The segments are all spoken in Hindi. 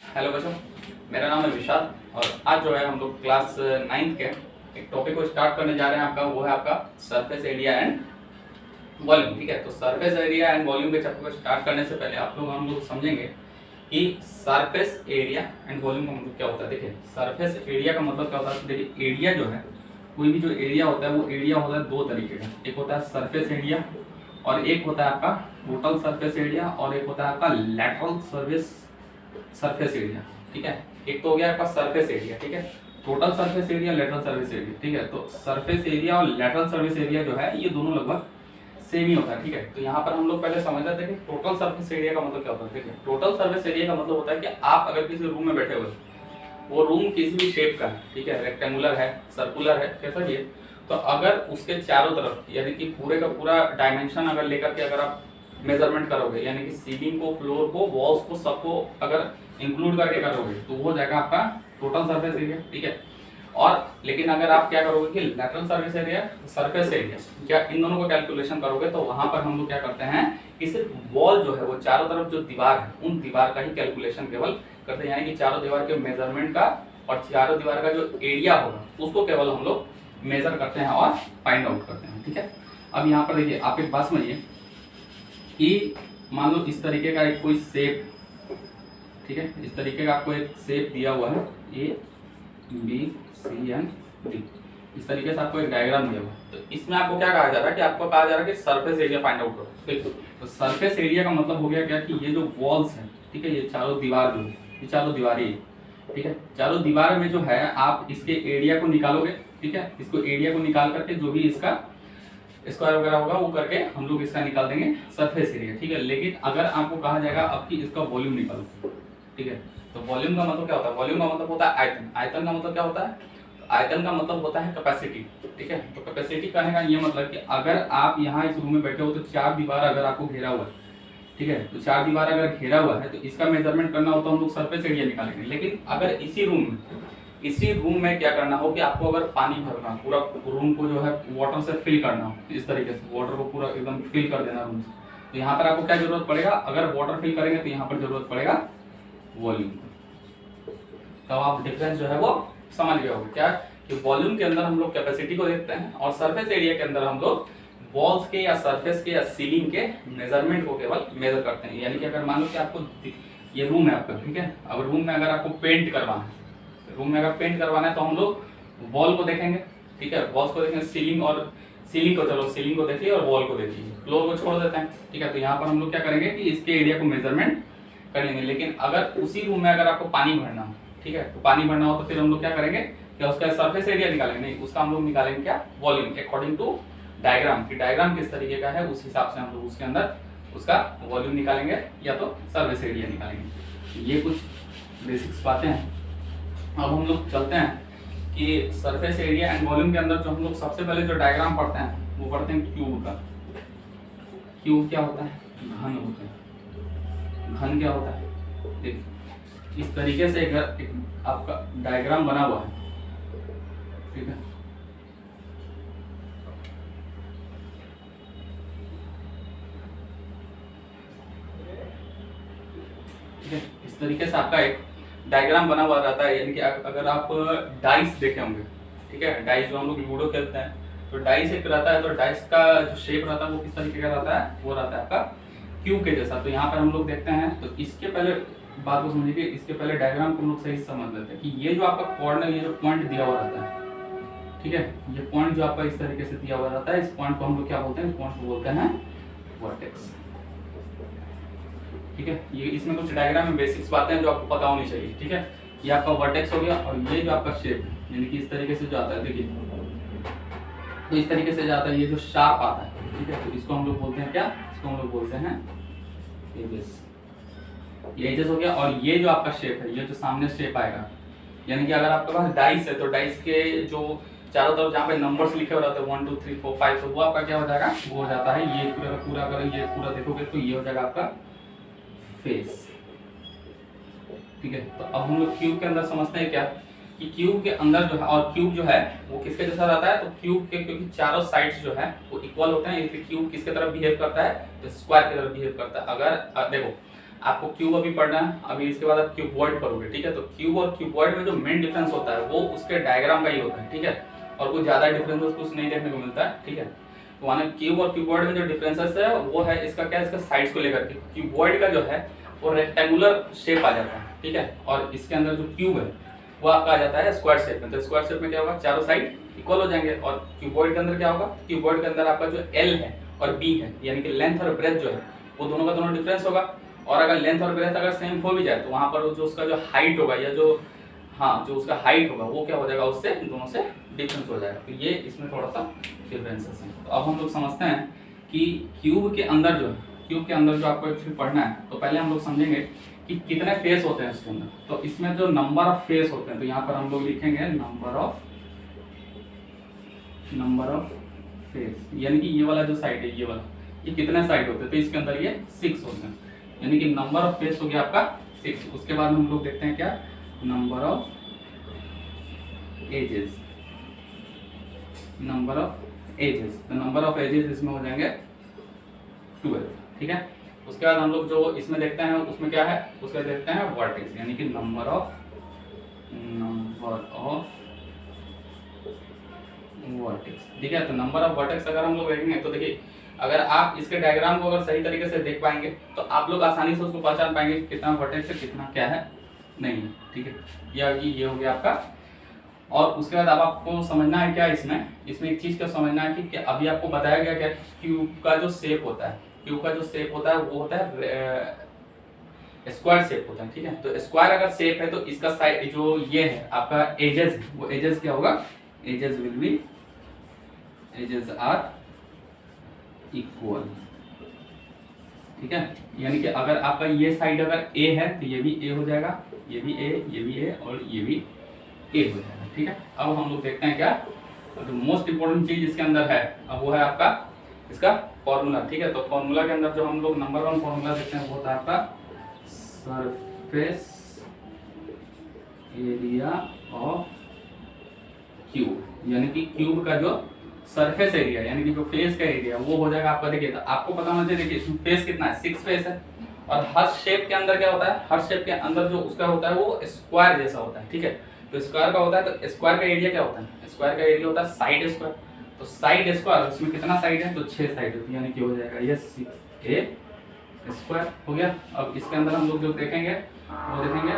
हेलो बच्चों, मेरा नाम है विशाल और आज जो है हम लोग क्लास 9th के एक टॉपिक को स्टार्ट करने जा रहे हैं। आपका वो है आपका सरफेस एरिया एंड वॉल्यूम। ठीक है, तो सरफेस एरिया एंड वॉल्यूम के चैप्टर को स्टार्ट करने से पहले हम लोग समझेंगे कि सरफेस एरिया एंड वॉल्यूम का मतलब क्या होता है। देखिए, सरफेस एरिया का मतलब क्या होता है। देखिए, एरिया जो है, कोई भी जो एरिया होता है वो एरिया होता है दो तरीके का। एक होता है सरफेस एरिया और एक होता है आपका टोटल सरफेस एरिया और एक होता है आपका लैटरल सरफेस एरिया। ठीक है, एक तो हो गया आपका सरफेस एरिया, ठीक है, total surface area, lateral surface area. ठीक है, तो सरफेस एरिया और लेटरल सरफेस एरिया जो है ये दोनों लगभग सेम ही होता है। ठीक है, तो यहाँ पर हम लोग पहले समझ लेते हैं कि टोटल सरफेस एरिया का मतलब क्या होता है। देखिए, टोटल सरफेस एरिया का मतलब होता है कि आप अगर किसी रूम में बैठे हुए, वो रूम किसी भी शेप का है, ठीक है, रेक्टेंगुलर है, सर्कुलर है, कैसा भी है, तो अगर उसके चारों तरफ यानी कि पूरे का पूरा डायमेंशन अगर लेकर के अगर आप मेजरमेंट करोगे, यानी कि सीलिंग को, फ्लोर को, वॉल्स को, सबको अगर इंक्लूड करके करोगे तो वो हो जाएगा आपका टोटल सरफेस एरिया। ठीक है, और लेकिन अगर आप क्या करोगे कि लैटरल सरफेस एरिया क्या इन दोनों को कैलकुलेशन करोगे तो वहां पर हम लोग क्या करते हैं कि सिर्फ वॉल जो है, वो चारों तरफ जो दीवार है उन दीवार का ही कैलकुलेशन केवल करते हैं, यानी कि चारों दीवार के मेजरमेंट का और चारों दीवार का जो एरिया होगा उसको केवल हम लोग मेजर करते हैं और फाइंड आउट करते हैं। ठीक है, अब यहाँ पर देखिए, आप एक बात समझिए कि मान लो इस तरीके का एक कोई शेप, ठीक है, इस तरीके का आपको एक शेप दिया हुआ है A B C and D, इस तरीके से आपको एक डायग्राम दिया हुआ है। तो इसमें आपको क्या कहा जा रहा है कि आपको कहा जा रहा है कि सरफेस एरिया फाइंड आउट करो। देखो, तो सरफेस एरिया का मतलब हो गया क्या कि ये जो वॉल्स है, ठीक है, ये चारों दीवार जो है, ये चारों दीवारें है, ठीक है, चारों दीवार में जो है आप इसके एरिया को निकालोगे। ठीक है, इसको एरिया को निकाल करके जो भी इसका स्क्वायर वगैरह होगा वो करके हम लोग इसका निकाल देंगे सरफेस एरिया। ठीक है, लेकिन अगर आपको कहा जाएगा अब कि इसका वॉल्यूम निकालो, ठीक है, तो वॉल्यूम का मतलब क्या होता है। वॉल्यूम का मतलब होता है आयतन। आयतन का मतलब क्या होता है, आयतन का मतलब होता है कैपेसिटी। ठीक है, तो कैपेसिटी कहने का ये मतलब कि अगर आप यहाँ इस रूम में बैठे हो तो चार दीवार अगर आपको घेरा हुआ है, ठीक है, तो चार दीवार अगर घेरा हुआ है तो इसका मेजरमेंट करना हो तो हम लोग सरफेस एरिया निकालेंगे। लेकिन अगर इसी रूम में क्या करना हो कि आपको अगर पानी भरना, पूरा रूम को जो है वाटर से फिल करना हो, इस तरीके से वाटर को पूरा एकदम फिल कर देना रूम से, तो यहाँ पर आपको क्या जरूरत पड़ेगा, अगर वाटर फिल करेंगे तो यहाँ पर जरूरत पड़ेगा वॉल्यूम। तो आप डिफरेंस जो है वो समझ गए होंगे क्या कि वॉल्यूम के अंदर हम लोग कैपेसिटी को देखते हैं और सरफेस एरिया के अंदर हम लोग वॉल्स के या सरफेस के या सीलिंग के मेजरमेंट को केवल मेजर करते हैं। यानी कि अगर मान लो कि आपको ये रूम है आपका, ठीक है, अब रूम में अगर आपको पेंट करवाना है, रूम में अगर पेंट करवाना है तो हम लोग वॉल को देखेंगे। ठीक है, वॉल्स को देखेंगे, सीलिंग को, चलो सीलिंग को देखिए और वॉल को देखिए, फ्लोर को छोड़ देते हैं। ठीक है, तो यहाँ पर हम लोग क्या करेंगे कि इसके एरिया को मेजरमेंट कर लेंगे। लेकिन अगर उसी रूम में अगर आपको पानी भरना हो, ठीक है, तो पानी भरना हो तो फिर हम लोग क्या करेंगे कि उसका सरफेस एरिया निकालेंगे, नहीं उसका हम लोग निकालेंगे क्या, वॉल्यूम, अकॉर्डिंग टू डायग्राम की डायग्राम किस तरीके का है उस हिसाब से हम लोग उसके अंदर उसका वॉल्यूम निकालेंगे या तो सरफेस एरिया निकालेंगे। ये कुछ बेसिक्स बातें हैं। अब हम लोग चलते हैं कि सरफेस एरिया एंड वॉल्यूम के अंदर जो हम लोग सबसे पहले जो डायग्राम पढ़ते हैं वो पढ़ते हैं क्यूब का। क्यूब क्या होता है, घन होता है। घन क्या होता है, देखिए इस तरीके से एक आपका डायग्राम बना हुआ है, ठीक है, ठीक है, इस तरीके से आपका एक डायग्राम बना हुआ रहता है। यानी कि अगर आप डाइस देखे होंगे, ठीक है, डाइस जो हम लोग लूडो खेलते हैं तो डाइस एक रहता है, तो डाइस का जो शेप रहता है वो किस तरीके का रहता है, वो रहता है आपका क्यूब के जैसा। तो यहाँ पर हम लोग देखते हैं, तो इसके पहले बात को समझिए, इसके पहले डायग्राम को हम लोग सही से समझ लेते हैं कि ये जो आपका कॉर्नर, ये जो पॉइंट दिया हुआ रहता है, ठीक है, ये पॉइंट जो आपका इस तरीके से दिया हुआ रहता है, इस पॉइंट को हम लोग क्या बोलते हैं, इस पॉइंट को बोलते हैं वर्टेक्स। ठीक है, ये इसमें कुछ डायग्राम में बेसिक्स बातें हैं जो आपको पता होनी चाहिए। ठीक है, ये आपका वर्टेक्स हो गया और ये जो आपका शेप है, यानी कि इस तरीके से जो आता है, देखिए तो इस तरीके से जाता है, ये जो शार्प आता है, ठीक है, तो इसको हम लोग बोलते हैं क्या, इसको हम लोग बोलते हैं एजेस। ये एजेस हो गया। और ये जो आपका शेप है, ये जो सामने शेप आएगा, यानी कि अगर आपके पास डाइस है तो डाइस के जो चारों तरफ जहाँ पे नंबर्स लिखे हुए रहते हैं 1 2 3 4 5, तो वो आपका क्या हो जाएगा, वो हो जाता है ये पूरा अगर ये पूरा देखोगे तो ये हो जाएगा आपका फेस। ठीक है, तो अब हम लोग क्यूब के अंदर समझते हैं क्या कि क्यूब के अंदर जो है, और क्यूब जो है वो किसके जैसा रहता है, तो क्यूब के क्योंकि चारों साइड्स जो है वो इक्वल होते हैं, इसलिए क्यूब किसके तरफ बिहेव करता है, तो स्क्वायर की तरफ बिहेव करता है। अगर देखो आपको क्यूब अभी पढ़ना है, अभी इसके बाद आप क्यूबॉइड पढ़ोगे, ठीक है। तो क्यूब और क्यूबॉइड में जो मेन डिफरेंस होता है वो उसके डायग्राम का ही होता है, ठीक है, और कुछ ज्यादा डिफरेंसेस कुछ नहीं देखने को मिलता है, ठीक है। तो माने क्यूब और क्यूबॉइड में जो डिफरेंसेस है वो है इसका क्या है, इसका साइड्स को लेकर के। क्यूबॉइड का जो है वो रेक्टेंगुलर शेप आ जाता है, ठीक है, और इसके अंदर जो क्यूब है वो आपका आ जाता है स्क्वायर शेप में। तो स्क्वायर शेप में क्या होगा, चारों साइड इक्वल हो जाएंगे। और क्यूबॉइड के अंदर क्या होगा, क्यूबॉइड के अंदर आपका जो एल है और बी है, यानी कि लेंथ और ब्रेथ जो है वो दोनों का दोनों डिफरेंस होगा। और अगर लेंथ और ब्रेथ अगर सेम हो भी जाए तो वहां पर जो उसका जो हाइट होगा या जो जो उसका हाइट होगा वो क्या हो जाएगा, उससे दोनों से डिफरेंस हो जाएगा। तो ये इसमें थोड़ा सा डिफरेंसेस है। तो अब हम लोग समझते हैं कि क्यूब के अंदर जो आपको एक्चुअली पढ़ना है, तो पहले हम लोग समझेंगे कि कितने फेस होते हैं इसके अंदर। तो इसमें जो नंबर ऑफ फेस होते हैं, तो यहाँ पर हम लोग लिखेंगे नंबर ऑफ फेस, यानी कि ये वाला जो साइड है, ये वाला, ये कितने साइड होते हैं, तो इसके अंदर ये 6 होते हैं, यानी कि नंबर ऑफ फेस हो गया आपका 6। उसके बाद हम लोग देखते हैं क्या, नंबर ऑफ एजेस। तो नंबर ऑफ एजेस इसमें हो जाएंगे 12, ठीक है। उसके बाद हम लोग जो इसमें देखते हैं उसमें क्या है, उसमें देखते हैं वर्टेक्स, यानी कि नंबर ऑफ वर्टेक्स, ठीक है। तो नंबर ऑफ वर्टेक्स अगर हम लोग देखेंगे तो देखिए, अगर आप इसके डायग्राम को अगर सही तरीके से देख पाएंगे तो आप लोग आसानी से उसको पहचान पाएंगे कितना वर्टेक्स है, कितना क्या है नहीं है, ठीक है। ये हो गया आपका। और उसके बाद अब आपको समझना है क्या, इसमें एक चीज का समझना है कि अभी आपको बताया गया क्या, क्यूब का जो शेप होता है, वो होता है स्क्वायर शेप होता है, ठीक है। तो स्क्वायर अगर शेप है तो इसका साइड जो ये है आपका एजेस, वो एजेस क्या होगा, एजेस आर इक्वल, ठीक है। यानी कि अगर आपका ये साइड अगर ए है तो ये भी ए हो जाएगा, ये भी ए और ये भी ए हो जाएगा, ठीक है। अब हम लोग देखते हैं क्या, तो मोस्ट इंपोर्टेंट चीज इसके अंदर है, अब वो है आपका इसका फॉर्मूला, ठीक है। तो फॉर्मूला के अंदर जो हम लोग नंबर 1 फॉर्मूला देखते हैं वो होता है आपका सरफेस एरिया ऑफ क्यूब, यानी कि क्यूब का जो सरफेस एरिया, यानी कि जो फेस का एरिया वो हो जाएगा आपका। देखिए, तो आपको पता होना चाहिए, देखिए इसमें फेस कितना है, 6 फेस है। और हर शेप के अंदर क्या होता है, हर शेप के अंदर जो उसका होता है वो स्क्वायर जैसा होता है, ठीक है। तो स्क्वायर का होता है, तो स्क्वायर का एरिया क्या होता है, स्क्वायर का एरिया होता है साइड स्क्वायर। तो साइड स्क्वायर, उसमें कितना साइड है, तो 6 साइड होती है, यानी कि हो जाएगा ये 6a स्क्वायर हो गया। अब इसके अंदर हम लोग जो देखेंगे वो देखेंगे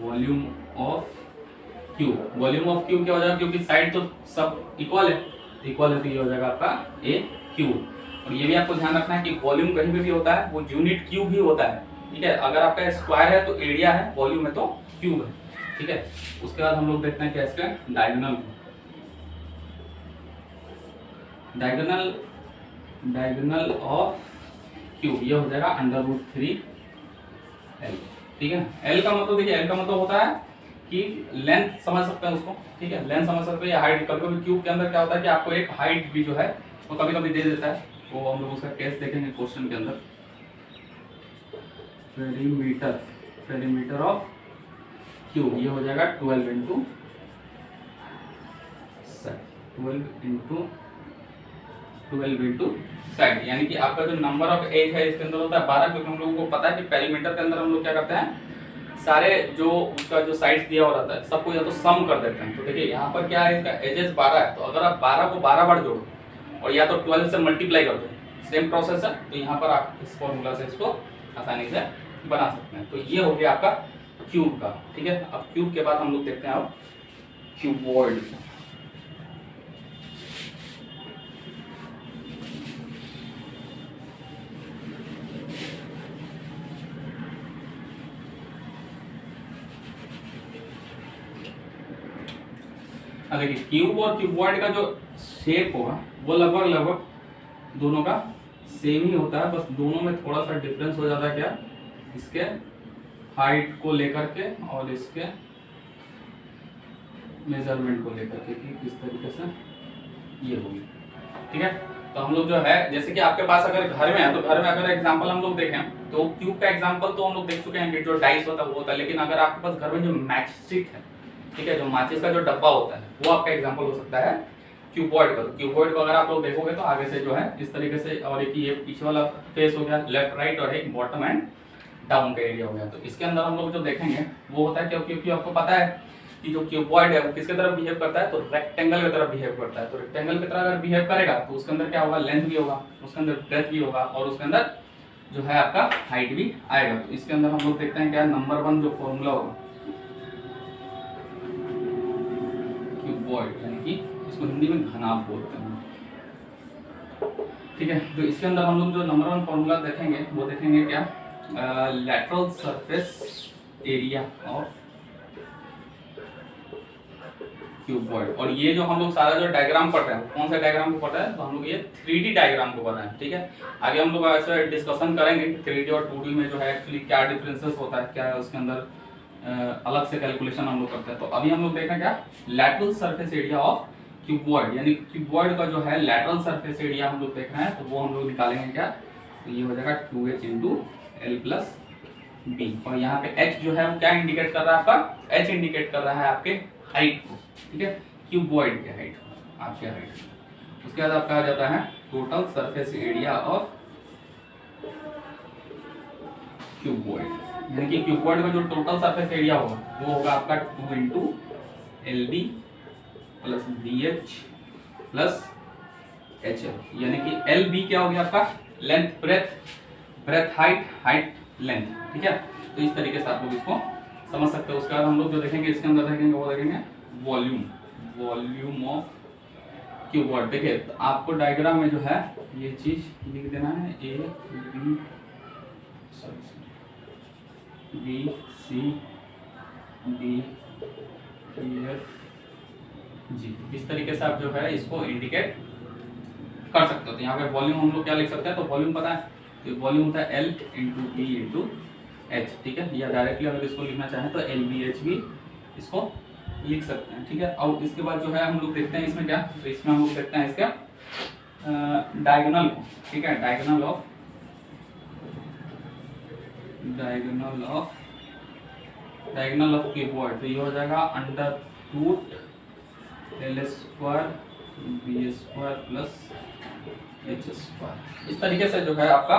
volume of cube. Volume of cube क्या हो जाएगा, क्योंकि साइड तो सब इक्वल है, तो ये हो जाएगा आपका ए क्यूब। और ये भी आपको ध्यान रखना है कि वॉल्यूम कहीं पे भी होता है वो यूनिट क्यूब ही होता है, ठीक है। अगर आपका स्क्वायर है तो एरिया है, वॉल्यूम है तो क्यूब है, ठीक है। उसके बाद हम लोग देखते हैं क्या, इसका डायगोनल ऑफ क्यूब, ये हो जाएगा √3l, ठीक है। एल का मतलब देखिए, एल का मतलब होता है कि लेंथ समझ सकते हैं उसको, ठीक है, लेंथ समझ सकते हैं या हाइट। कभी कभी क्यूब के अंदर क्या होता है कि आपको एक हाइट भी जो है वो कभी कभी दे देता है, वो हम लोग उसका केस देखेंगे क्वेश्चन के अंदर। पेरीमीटर ऑफ क्यूब, ये हो जाएगा 12 इंटू साइड, यानी कि आपका जो नंबर ऑफ एज है इसके अंदर होता है 12, क्योंकि हम लोगों को पता है कि पेरीमीटर के अंदर हम लोग क्या करते हैं, सारे जो उसका जो साइड्स दिया हुआ रहता है सबको या तो सम कर देते हैं। तो देखिए यहाँ पर क्या है, इसका एजेस 12 है, तो अगर आप 12 को 12 बार जोड़ो और या तो 12 से मल्टीप्लाई कर दो, सेम प्रोसेस है। तो यहाँ पर आप इस फॉर्मूला से इसको आसानी से बना सकते हैं। तो ये हो गया आपका क्यूब का, ठीक है। अब क्यूब के बाद हम लोग देखते हैं अब क्यूबॉइड। देखिए क्यूब और क्यूबॉइड का जो शेप होगा वो लगभग दोनों का सेम ही होता है, बस दोनों में थोड़ा सा डिफरेंस हो जाता है क्या, इसके हाइट को लेकर के और इसके मेजरमेंट को लेकर के कि किस तरीके से ये होगी, ठीक है। तो हम लोग जो है, जैसे कि आपके पास अगर घर में है तो घर में अगर एग्जांपल हम लोग देखें तो क्यूब का एग्जांपल तो हम लोग देख चुके हैं कि जो डाइस होता है वो होता है, लेकिन अगर आपके पास घर में जो मैच स्टिक है, ठीक है, जो माचिस का जो डब्बा होता है वो आपका एग्जांपल हो सकता है क्यूबॉइड का। क्यूबॉइड को अगर आप लोग देखोगे तो आगे से जो है इस तरीके से, और एक ये पीछे वाला फेस हो गया लेफ्ट राइट, और एक बॉटम एंड डाउन का एरिया हो गया। तो इसके अंदर हम लोग जो देखेंगे वो होता है क्योंकि आपको पता है कि जो क्यूबॉइड है वो किसके तरफ बिहेव करता है, तो रेक्टेंगल की तरफ बिहेव करता है। तो रेक्टेंगल की तरह अगर बिहेव करेगा तो उसके अंदर क्या होगा, लेंथ भी होगा, उसके अंदर ब्रेथ भी होगा, और उसके अंदर जो है आपका हाइट भी आएगा। तो इसके अंदर हम लोग देखते हैं क्या नंबर 1 जो फॉर्मूला होगा क्यूबॉइड, यानी कि इसको हिंदी में घनाभ बोलते हैं, ठीक है। तो इसके अंदर हम लोग जो नंबर 1 फॉर्मूला देखेंगे वो देखेंगे क्या, lateral surface area of cuboid. और ये जो हम लोग सारा जो डायग्राम पढ़ रहे हैं कौन सा डायग्राम को पढ़ रहे हैं, तो हम लोग ये 3D डायग्राम को पढ़ रहे हैं, ठीक है। आगे हम लोग ऐसे डिस्कशन करेंगे 3D और 2D में जो है एक्चुअली क्या डिफरेंसेस होता है, क्या है उसके अंदर अलग से कैलकुलेशन हम लोग करते हैं। तो अभी हम लोग देखें क्या, lateral surface area of cuboid, यानी क्यूबॉइड का जो है लैटरल सरफेस एरिया हम लोग देख रहे हैं, तो वो हम लोग निकालेंगे क्या, तो ये हो जाएगा 2h × L + B। और यहाँ पे h जो है वो क्या इंडिकेट कर रहा है आपका, h इंडिकेट कर रहा है आपके हाइट को, ठीक है, क्यूबॉइड के हाइट, आपके हाइट। उसके बाद आपका आ जाता है total surface area of cuboid, यानी कि क्यूबॉइड का जो टोटल सरफेस एरिया होगा वो होगा आपका 2 × LB + BH + HL, यानी कि LB क्या हो गया आपका, लेंथ ब्रेथ हाइट लेंथ, ठीक है। तो इस तरीके से आप लोग इसको समझ सकते हो। उसके बाद हम लोग जो देखेंगे इसके अंदर देखेंगे वो देखेंगे वॉल्यूम ऑफ क्यूबॉइड। देखिए तो आपको डायग्राम में जो है ये चीज लिख देना है, A B C D E F G, इस तरीके से आप जो है इसको इंडिकेट कर सकते हो। तो यहाँ पे वॉल्यूम हम लोग क्या लिख सकते हैं, तो वॉल्यूम पता है, तो वॉल्यूम होता है L × B × H, ठीक है। या डायरेक्टली अगर इसको लिखना चाहें तो LBH भी इसको लिख सकते हैं, ठीक है। और इसके बाद जो है हम लोग देखते हैं इसमें क्या, तो इसमें हम लोग देखते हैं इसका डायगोनल को, ठीक है, डायगोनल ऑफ क्यूबॉइड। तो ये हो जाएगा √L² B² + H²। इस तरीके से जो है आपका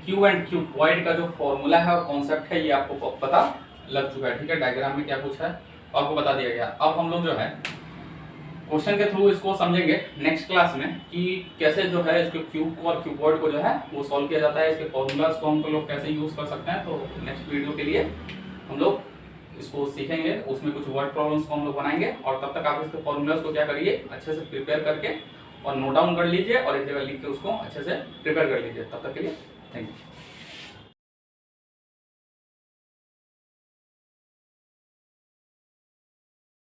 क्यू एंड क्यूबॉइड का जो फॉर्मूला है और कॉन्सेप्ट है ये आपको पता लग चुका है, ठीक है। डायग्राम में क्या कुछ है आपको बता दिया गया। अब हम लोग जो है क्वेश्चन के थ्रू इसको समझेंगे नेक्स्ट क्लास में कि कैसे जो है इसके क्यूब को और क्यूबॉइड को जो है वो सॉल्व किया जाता है, इसके फॉर्मूलाज को हम लोग कैसे यूज कर सकते हैं। तो नेक्स्ट वीडियो के लिए हम लोग इसको सीखेंगे, उसमें कुछ वर्ड प्रॉब्लम्स को हम लोग बनाएंगे, और तब तक आप इसके फॉर्मूलाज को क्या करिए, अच्छे से प्रिपेयर करके और नोट डाउन कर लीजिए और एक जगह लिख के उसको अच्छे से प्रिपेयर कर लीजिए। तब तक के लिए थैंक यू।